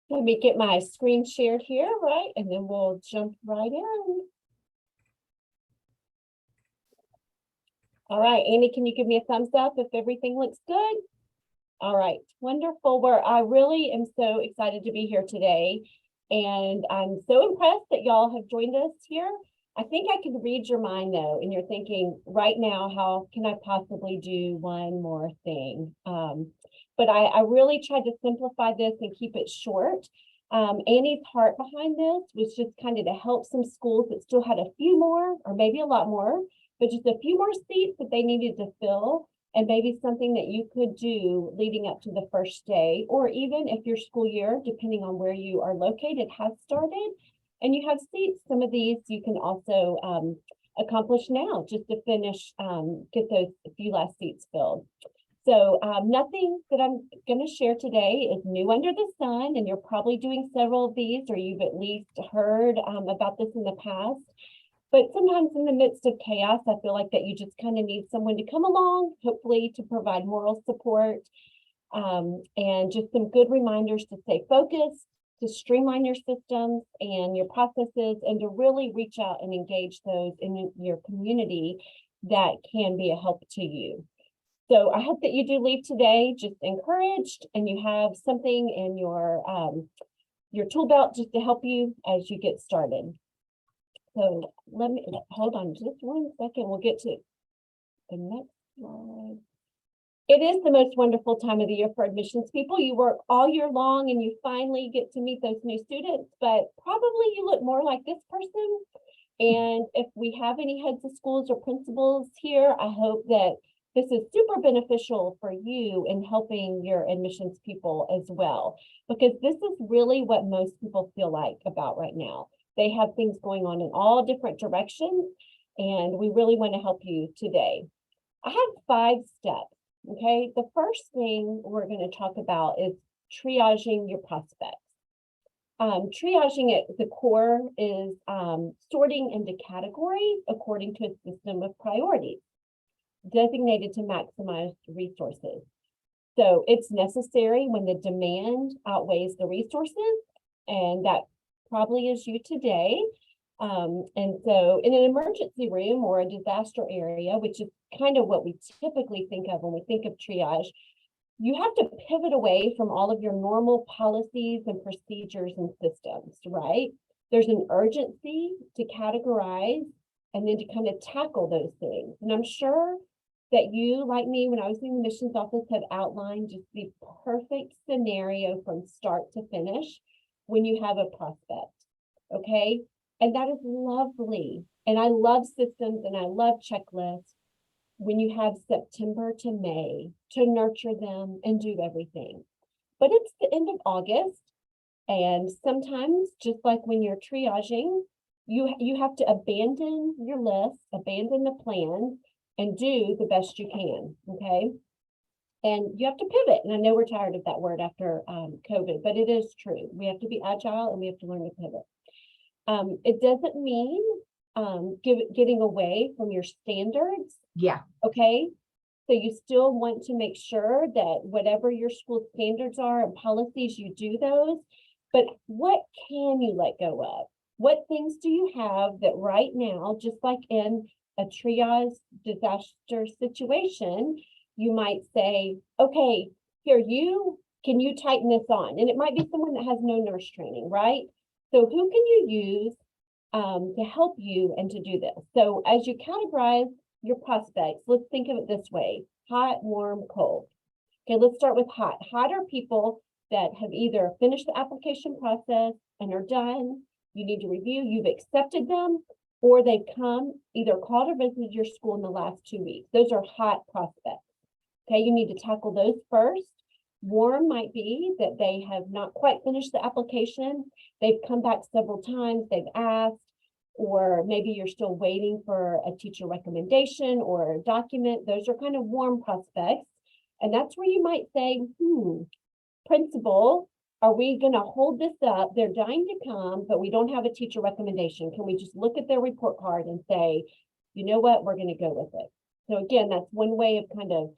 Let me get my screen shared here, right? And then we'll jump right in. All right, Annie, can you give me a thumbs up if everything looks good? All right, wonderful. I really am so excited to be here today. And I'm so impressed that y'all have joined us here. I think I can read your mind though, and you're thinking right now, how can I possibly do one more thing? But I really tried to simplify this and keep it short. Annie's heart behind this was just kind of to help some schools that still had a few more, or maybe a lot more, but just a few more seats that they needed to fill, and maybe something that you could do leading up to the first day, or even if your school year, depending on where you are located, has started and you have seats. Some of these you can also accomplish now just to finish, get those few last seats filled. So nothing that I'm going to share today is new under the sun, and you're probably doing several of these, or you've at least heard about this in the past. But sometimes in the midst of chaos, I feel like that you just kind of need someone to come along, hopefully to provide moral support, and just some good reminders to stay focused, to streamline your systems and your processes, and to really reach out and engage those in your community that can be a help to you. So I hope that you do leave today just encouraged, and you have something in your tool belt just to help you as you get started. So let me hold on just 1 second. We'll get to the next slide. It is the most wonderful time of the year for admissions people. You work all year long and you finally get to meet those new students, but probably you look more like this person. And if we have any heads of schools or principals here, I hope that this is super beneficial for you in helping your admissions people as well, because this is really what most people feel like about right now. They have things going on in all different directions, and we really want to help you today. I have 5 steps, okay? The first thing we're going to talk about is triaging your prospects. Triaging at the core is sorting into categories according to a system of priorities designated to maximize resources. So it's necessary when the demand outweighs the resources, and that probably is you today. And so in an emergency room or a disaster area, which is kind of what we typically think of when we think of triage, you have to pivot away from all of your normal policies and procedures and systems, right? There's an urgency to categorize and then to kind of tackle those things. And I'm sure that you, like me, when I was in the admissions office, have outlined just the perfect scenario from start to finish when you have a prospect, okay? And that is lovely. And I love systems and I love checklists when you have September to May to nurture them and do everything. But it's the end of August, and sometimes, just like when you're triaging, you have to abandon your list, abandon the plan, and do the best you can, okay? And you have to pivot. And I know we're tired of that word after COVID, but it is true. We have to be agile and we have to learn to pivot. It doesn't mean getting away from your standards. Yeah. Okay. So you still want to make sure that whatever your school standards are and policies, you do those. But what can you let go of? What things do you have that right now, just like in a triage disaster situation, you might say, okay, here, can you tighten this on? And it might be someone that has no nurse training, right? So who can you use to help you and to do this? So as you categorize your prospects, let's think of it this way: hot, warm, cold. Okay, let's start with hot. Hot are people that have either finished the application process and are done. You need to review, you've accepted them, or they've come, either called or visited your school in the last 2 weeks. Those are hot prospects. Okay, you need to tackle those first. Warm might be that they have not quite finished the application. They've come back several times, they've asked, or maybe you're still waiting for a teacher recommendation or a document. Those are kind of warm prospects. And that's where you might say, principal, are we going to hold this up? They're dying to come, but we don't have a teacher recommendation. Can we just look at their report card and say, you know what, we're going to go with it? So again, that's one way of kind of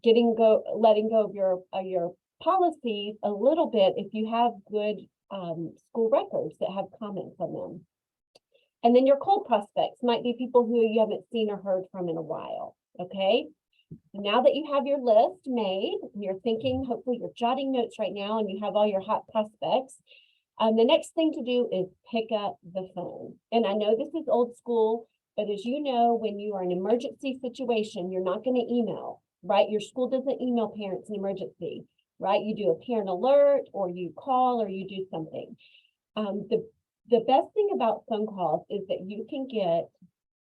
letting go of your policies a little bit if you have good school records that have comments on them. And then your cold prospects might be people who you haven't seen or heard from in a while, okay? Now that you have your list made, you're thinking, hopefully you're jotting notes right now and you have all your hot prospects. The next thing to do is pick up the phone. And I know this is old school, but as you know, when you are in an emergency situation, you're not going to email, right? Your school doesn't email parents in emergency, right? You do a parent alert, or you call, or you do something. The best thing about phone calls is that you can get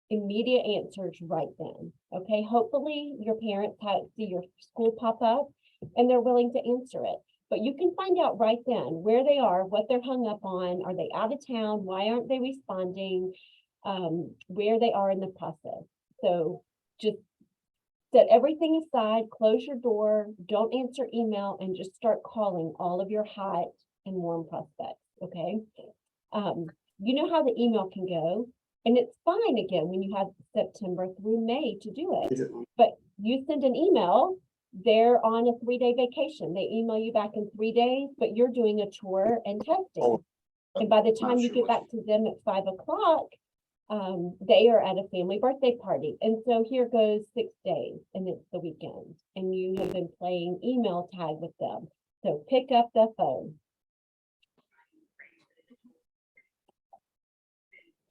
immediate answers right then. Okay, hopefully your parents see your school pop up and they're willing to answer it. But you can find out right then where they are, what they're hung up on. Are they out of town? Why aren't they responding? Where they are in the process. So just set everything aside, close your door, don't answer email, and just start calling all of your hot and warm prospects. Okay. You know how the email can go, and it's fine again when you have September through May to do it. But you send an email, they're on a 3-day vacation. They email you back in 3 days, but you're doing a tour and testing. And by the time you get back to them at 5 o'clock, they are at a family birthday party. And so here goes 6 days and it's the weekend and you have been playing email tag with them. So pick up the phone.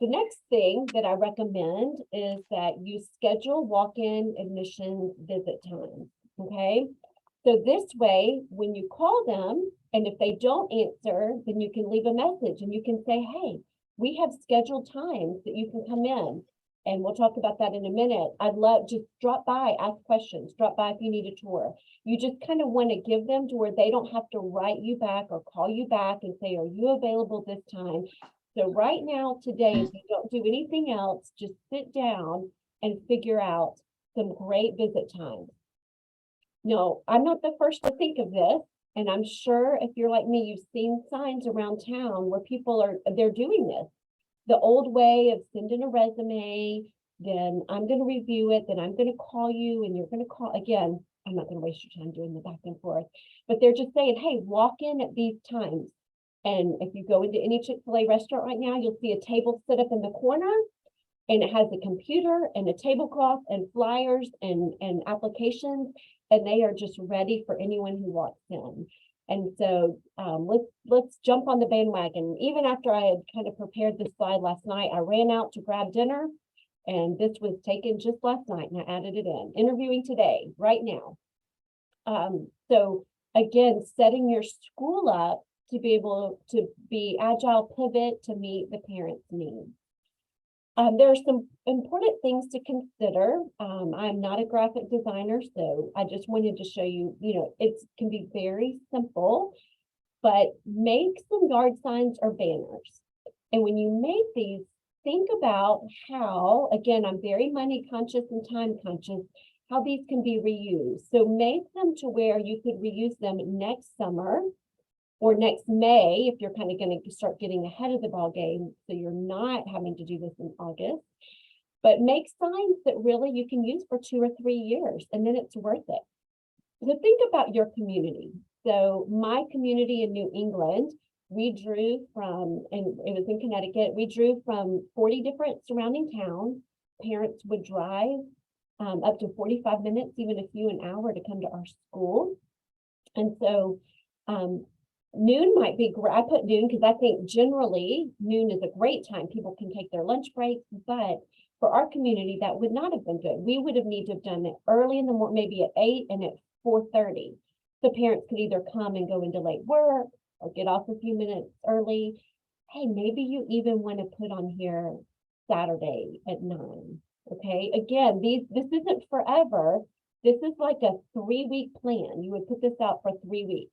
The next thing that I recommend is that you schedule walk-in admissions visit times, okay? So this way, when you call them, and if they don't answer, then you can leave a message and you can say, hey, we have scheduled times that you can come in. And we'll talk about that in a minute. I'd love, just drop by, ask questions, drop by if you need a tour. You just kind of want to give them to where they don't have to write you back or call you back and say, are you available this time? So right now, today, if you don't do anything else, just sit down and figure out some great visit times. No, I'm not the first to think of this. And I'm sure if you're like me, you've seen signs around town where people they're doing this. The old way of sending a resume, then I'm going to review it, then I'm going to call you and you're going to call again. I'm not going to waste your time doing the back and forth, but they're just saying, hey, walk in at these times. And if you go into any Chick-fil-A restaurant right now, you'll see a table set up in the corner and it has a computer and a tablecloth and flyers and applications, and they are just ready for anyone who walks in. And so let's jump on the bandwagon. Even after I had kind of prepared this slide last night, I ran out to grab dinner, and this was taken just last night, and I added it in. Interviewing today, right now. So again, setting your school up to be able to be agile, pivot to meet the parents' needs. There are some important things to consider. I'm not a graphic designer, so I just wanted to show you, it can be very simple, but make some yard signs or banners. And when you make these, think about how, again, I'm very money conscious and time conscious, how these can be reused. So make them to where you could reuse them next summer or next May, if you're kind of going to start getting ahead of the ball game, so you're not having to do this in August. But make signs that really you can use for 2 or 3 years, and then it's worth it. So think about your community. So my community in New England, we drew from, and it was in Connecticut, we drew from 40 different surrounding towns. Parents would drive up to 45 minutes, even a few an hour to come to our school. And so noon might be, I put noon because I think generally noon is a great time. People can take their lunch breaks, but for our community, that would not have been good. We would have needed to have done it early in the morning, maybe at 8 and at 4:30. So parents could either come and go into late work or get off a few minutes early. Hey, maybe you even want to put on here Saturday at 9. Okay, again, this isn't forever. This is like a 3-week plan. You would put this out for 3 weeks.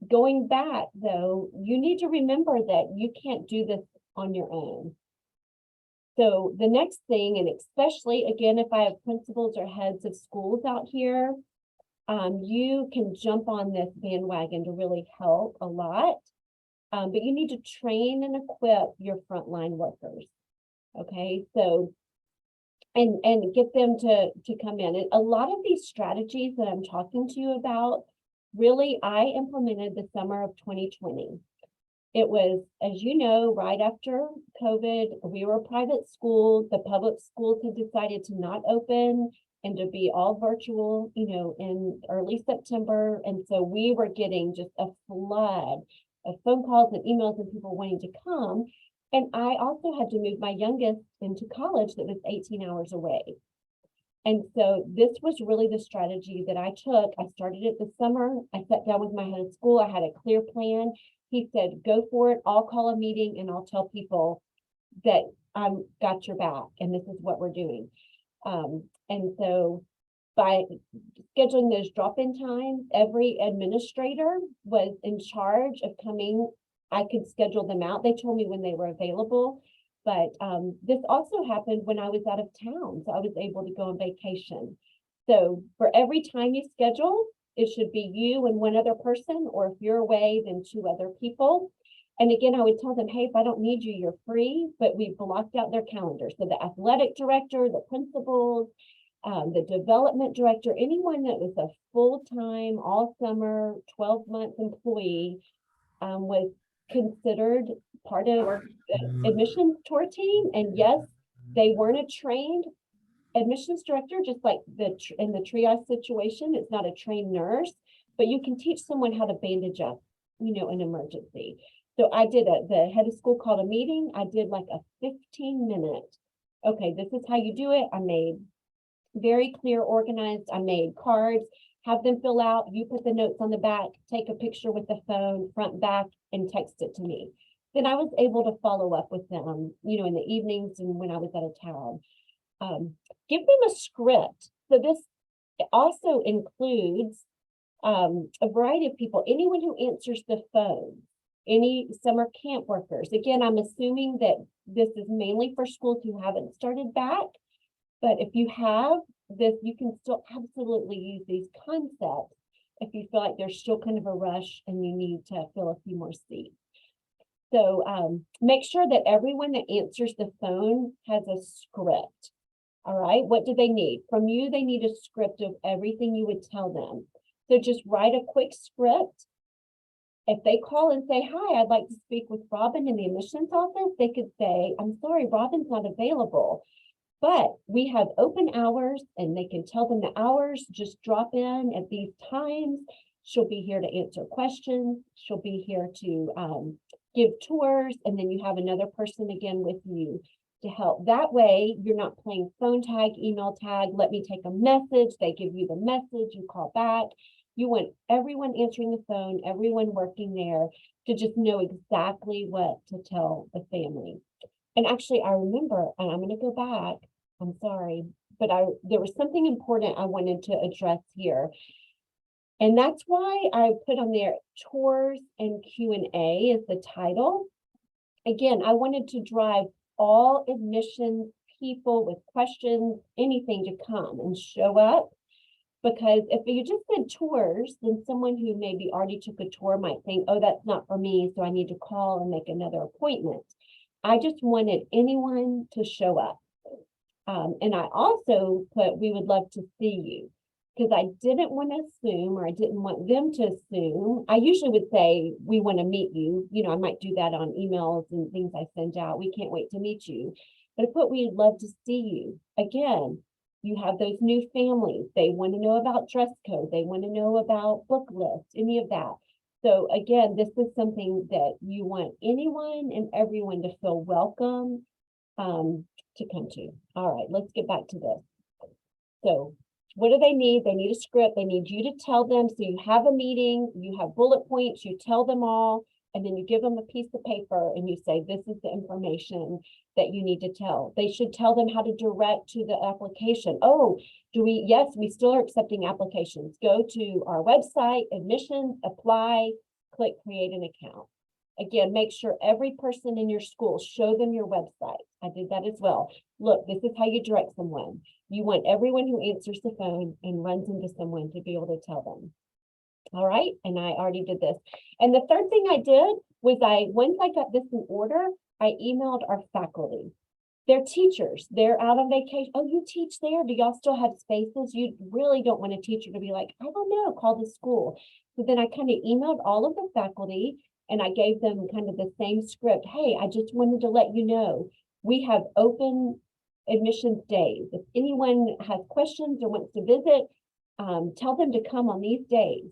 Going back though, you need to remember that you can't do this on your own. So the next thing, and especially again, if I have principals or heads of schools out here, you can jump on this bandwagon to really help a lot. But you need to train and equip your frontline workers. Okay, so and get them to come in. And a lot of these strategies that I'm talking to you about really, I implemented the summer of 2020. It was, as you know, right after COVID, we were a private school. The public schools had decided to not open and to be all virtual, in early September. And so we were getting just a flood of phone calls and emails and people wanting to come. And I also had to move my youngest into college that was 18 hours away. And so this was really the strategy that I took. I started it this summer. I sat down with my head of school. I had a clear plan. He said, go for it. I'll call a meeting and I'll tell people that I've got your back and this is what we're doing. And so by scheduling those drop-in times, every administrator was in charge of coming. I could schedule them out. They told me when they were available. But this also happened when I was out of town. So I was able to go on vacation. So for every time you schedule, it should be you and one other person, or if you're away, then 2 other people. And again, I would tell them, hey, if I don't need you, you're free, but we blocked out their calendars. So the athletic director, the principals, the development director, anyone that was a full-time, all summer, 12-month employee was considered part of the admissions tour team. And yes, they weren't a trained admissions director, just like in the triage situation, it's not a trained nurse, but you can teach someone how to bandage up, an emergency. So I did the head of school called a meeting. I did like a 15-minute, okay, this is how you do it. I made very clear, organized. I made cards, have them fill out. You put the notes on the back, take a picture with the phone, front, back, and text it to me. Then I was able to follow up with them, in the evenings and when I was out of town. Give them a script. So this also includes a variety of people, anyone who answers the phone, any summer camp workers. Again, I'm assuming that this is mainly for schools who haven't started back, but if you have this, you can still absolutely use these concepts if you feel like there's still kind of a rush and you need to fill a few more seats. So make sure that everyone that answers the phone has a script. All right, what do they need? From you, they need a script of everything you would tell them. So just write a quick script. If they call and say, hi, I'd like to speak with Robin in the admissions office, they could say, I'm sorry, Robin's not available, but we have open hours, and they can tell them the hours, just drop in at these times. She'll be here to answer questions. She'll be here to give tours, and then you have another person again with you to help. That way, you're not playing phone tag, email tag, let me take a message. They give you the message, you call back. You want everyone answering the phone, everyone working there to just know exactly what to tell the family. And actually, I remember, and I'm going to go back, I'm sorry, but there was something important I wanted to address here. And that's why I put on there tours and Q&A as the title. Again, I wanted to drive all admissions people with questions, anything to come and show up. Because if you just said tours, then someone who maybe already took a tour might think, oh, that's not for me, so I need to call and make another appointment. I just wanted anyone to show up. And I also put, we would love to see you, because I didn't want to assume, or I didn't want them to assume. I usually would say, we want to meet you. I might do that on emails and things I send out. We can't wait to meet you. But I put, we'd love to see you. Again, you have those new families. They want to know about dress code. They want to know about book lists, any of that. So again, this is something that you want anyone and everyone to feel welcome to come to. All right, let's get back to this. So what do they need? They need a script. They need you to tell them. So you have a meeting, you have bullet points, you tell them all, and then you give them a piece of paper and you say, this is the information that you need to tell. They should tell them how to direct to the application. Oh, yes, we still are accepting applications. Go to our website, admissions, apply, click create an account. Again, make sure every person in your school, show them your website. I did that as well. Look, this is how you direct someone. You want everyone who answers the phone and runs into someone to be able to tell them. All right, and I already did this. And the third thing I did was once I got this in order, I emailed our faculty. They're teachers. They're out on vacation. Oh, you teach there? Do y'all still have spaces? You really don't want a teacher to be like, I don't know, call the school. So then I kind of emailed all of the faculty and I gave them kind of the same script. Hey, I just wanted to let you know, we have open admissions days. If anyone has questions or wants to visit, tell them to come on these days.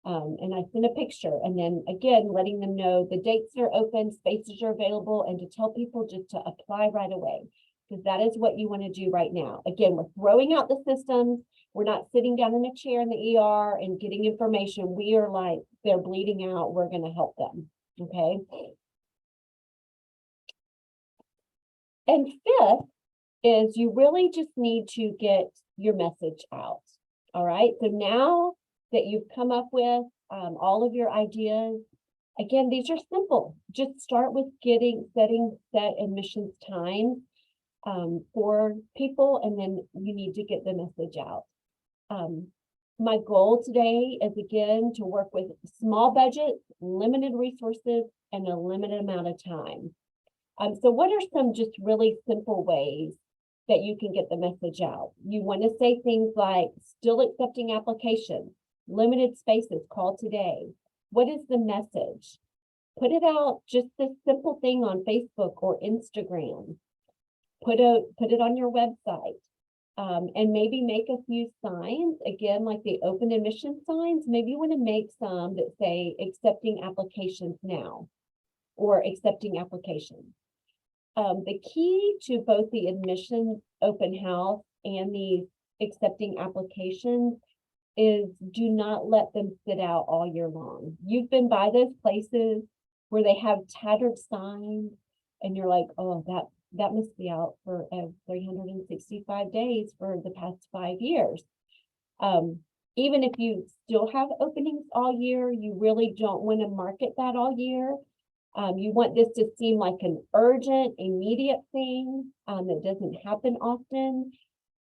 And I sent a picture, and then again, letting them know the dates are open, spaces are available, and to tell people just to apply right away, because that is what you want to do right now. Again, we're throwing out the systems. We're not sitting down in a chair in the ER and getting information. We are like, they're bleeding out. We're going to help them. Okay. And fifth is you really just need to get your message out. All right. So now that you've come up with all of your ideas, again, these are simple. Just start with setting set admissions time for people, and then you need to get the message out. My goal today is, again, to work with small budgets, limited resources, and a limited amount of time. So what are some just really simple ways that you can get the message out? You want to say things like still accepting applications, limited spaces, call today. What is the message? Put it out, just this simple thing on Facebook or Instagram. Put it on your website. And maybe make a few signs, again, like the open admission signs. Maybe you want to make some that say accepting applications now or accepting applications. The key to both the admission open house and the accepting applications is do not let them sit out all year long. You've been by those places where they have tattered signs and you're like, oh, that must be out for 365 days for the past 5 years. Even if you still have openings all year, you really don't want to market that all year. You want this to seem like an urgent, immediate thing that doesn't happen often.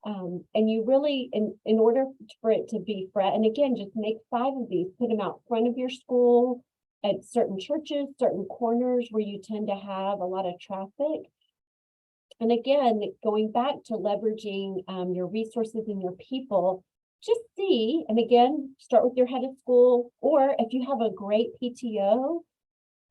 And you really, in order for it to be fresh, and again, just make 5 of these, put them out front of your school at certain churches, certain corners where you tend to have a lot of traffic. And again, going back to leveraging your resources and your people, just see, and again, start with your head of school, or if you have a great PTO,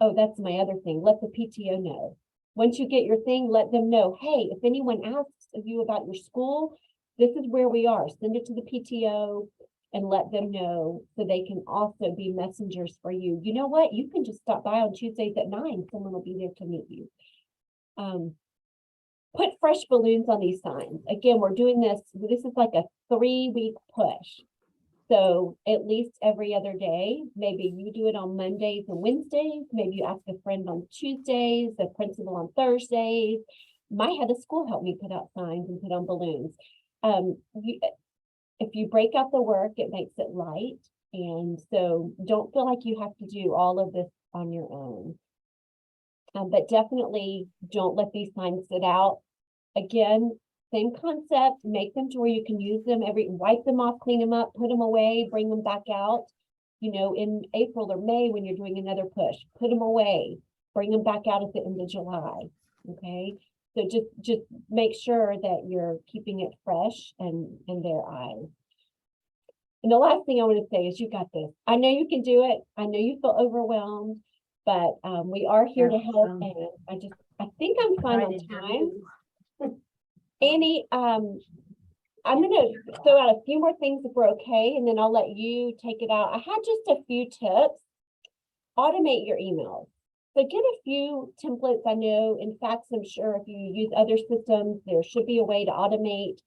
oh, that's my other thing, let the PTO know. Once you get your thing, let them know, hey, if anyone asks you about your school, this is where we are. Send it to the PTO and let them know so they can also be messengers for you. You know what? You can just stop by on Tuesdays at 9. Someone will be there to meet you. Put fresh balloons on these signs. Again, we're doing this. This is like a 3-week push. So at least every other day, maybe you do it on Mondays and Wednesdays. Maybe you ask a friend on Tuesdays, the principal on Thursdays. My head of school helped me put out signs and put on balloons. If you break out the work, it makes it light. And so don't feel like you have to do all of this on your own. But definitely don't let these signs sit out. Again, same concept, make them to where you can use them wipe them off, clean them up, put them away, bring them back out. You know, in April or May when you're doing another push, put them away, bring them back out at the end of July. Okay, so just make sure that you're keeping it fresh and in their eyes. And the last thing I want to say is you got this. I know you can do it. I know you feel overwhelmed, but we are here to help. And I think I'm fine on time. Annie, I'm going to throw out a few more things if we're okay, and then I'll let you take it out. I had just a few tips. Automate your emails. So get a few templates. I know in fact, I'm sure if you use other systems, there should be a way to automate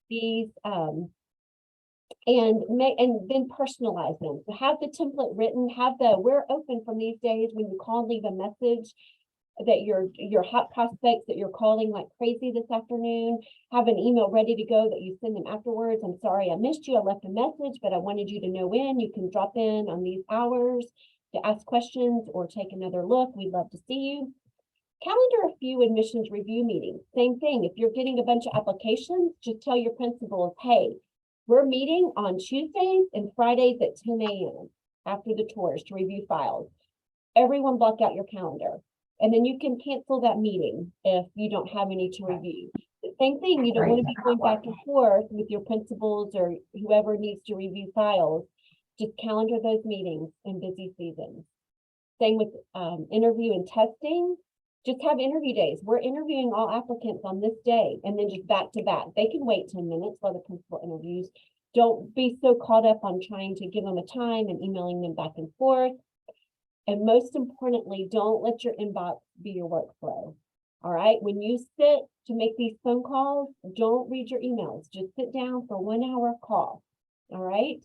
these and then personalize them. So have the template written, we're open from these days when you call, leave a message that your hot prospects that you're calling like crazy this afternoon, have an email ready to go that you send them afterwards. I'm sorry I missed you. I left a message, but I wanted you to know when. You can drop in on these hours to ask questions or take another look. We'd love to see you. Calendar a few admissions review meetings. Same thing. If you're getting a bunch of applications, just tell your principals, hey, we're meeting on Tuesdays and Fridays at 10 a.m. after the tours to review files. Everyone block out your calendar. And then you can cancel that meeting if you don't have any to review. The same thing, you don't want to be going back and forth with your principals or whoever needs to review files. Just calendar those meetings in busy seasons. Same with interview and testing. Just have interview days. We're interviewing all applicants on this day and then just back to back. They can wait 10 minutes while the principal interviews. Don't be so caught up on trying to give them a time and emailing them back and forth. And most importantly, don't let your inbox be your workflow. All right. When you sit to make these phone calls, don't read your emails. Just sit down for 1 hour call. All right.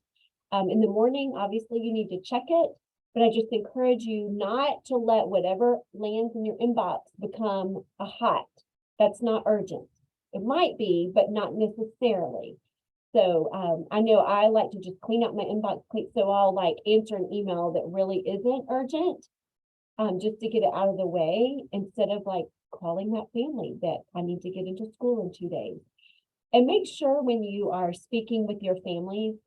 In the morning, obviously, you need to check it. But I just encourage you not to let whatever lands in your inbox become a hot. That's not urgent. It might be, but not necessarily. So I know I like to just clean up my inbox, so I'll like answer an email that really isn't urgent, just to get it out of the way instead of like calling that family that I need to get into school in 2 days. And make sure when you are speaking with your families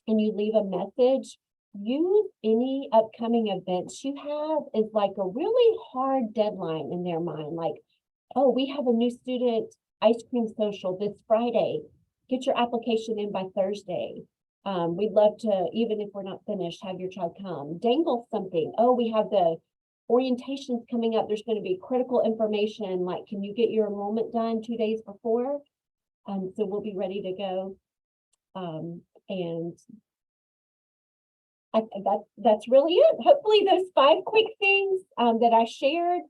and you leave a message, use any upcoming events you have as like a really hard deadline in their mind. Like, oh, we have a new student ice cream social this Friday. Get your application in by Thursday. We'd love to, even if we're not finished, have your child come. Dangle something. Oh, we have the orientations coming up. There's going to be critical information. Like, can you get your enrollment done 2 days before? So we'll be ready to go. And that's really it. Hopefully those 5 quick things that I shared,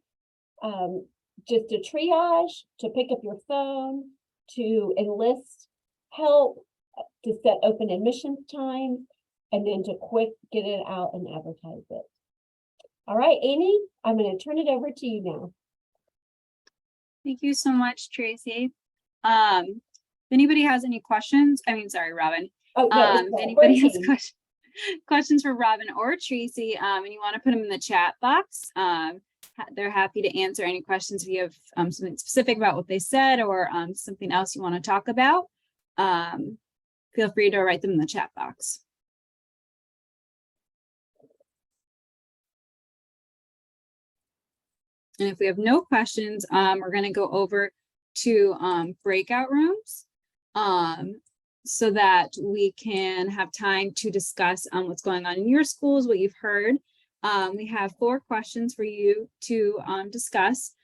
just to triage, to pick up your phone, to enlist help, to set open admissions time, and then to quick get it out and advertise it. All right, Amy, I'm going to turn it over to you now. Thank you so much, Tracy. If anybody has any questions, sorry, Robin. Oh, no, if anybody has questions for Robin or Tracy, and you want to put them in the chat box, they're happy to answer any questions if you have something specific about what they said or something else you want to talk about. Feel free to write them in the chat box. And if we have no questions, we're going to go over to breakout rooms so that we can have time to discuss what's going on in your schools, what you've heard. We have 4 questions for you to discuss.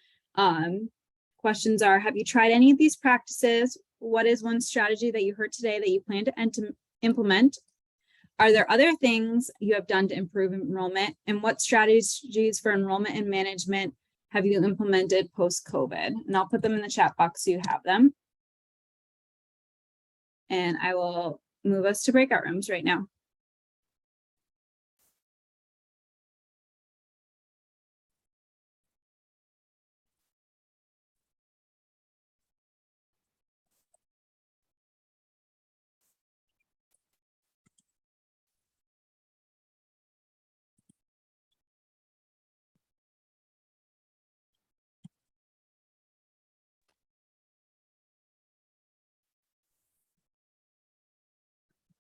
Questions are, have you tried any of these practices? What is one strategy that you heard today that you plan to implement? Are there other things you have done to improve enrollment? And what strategies for enrollment and management have you implemented post-COVID? And I'll put them in the chat box so you have them. And I will move us to breakout rooms right now.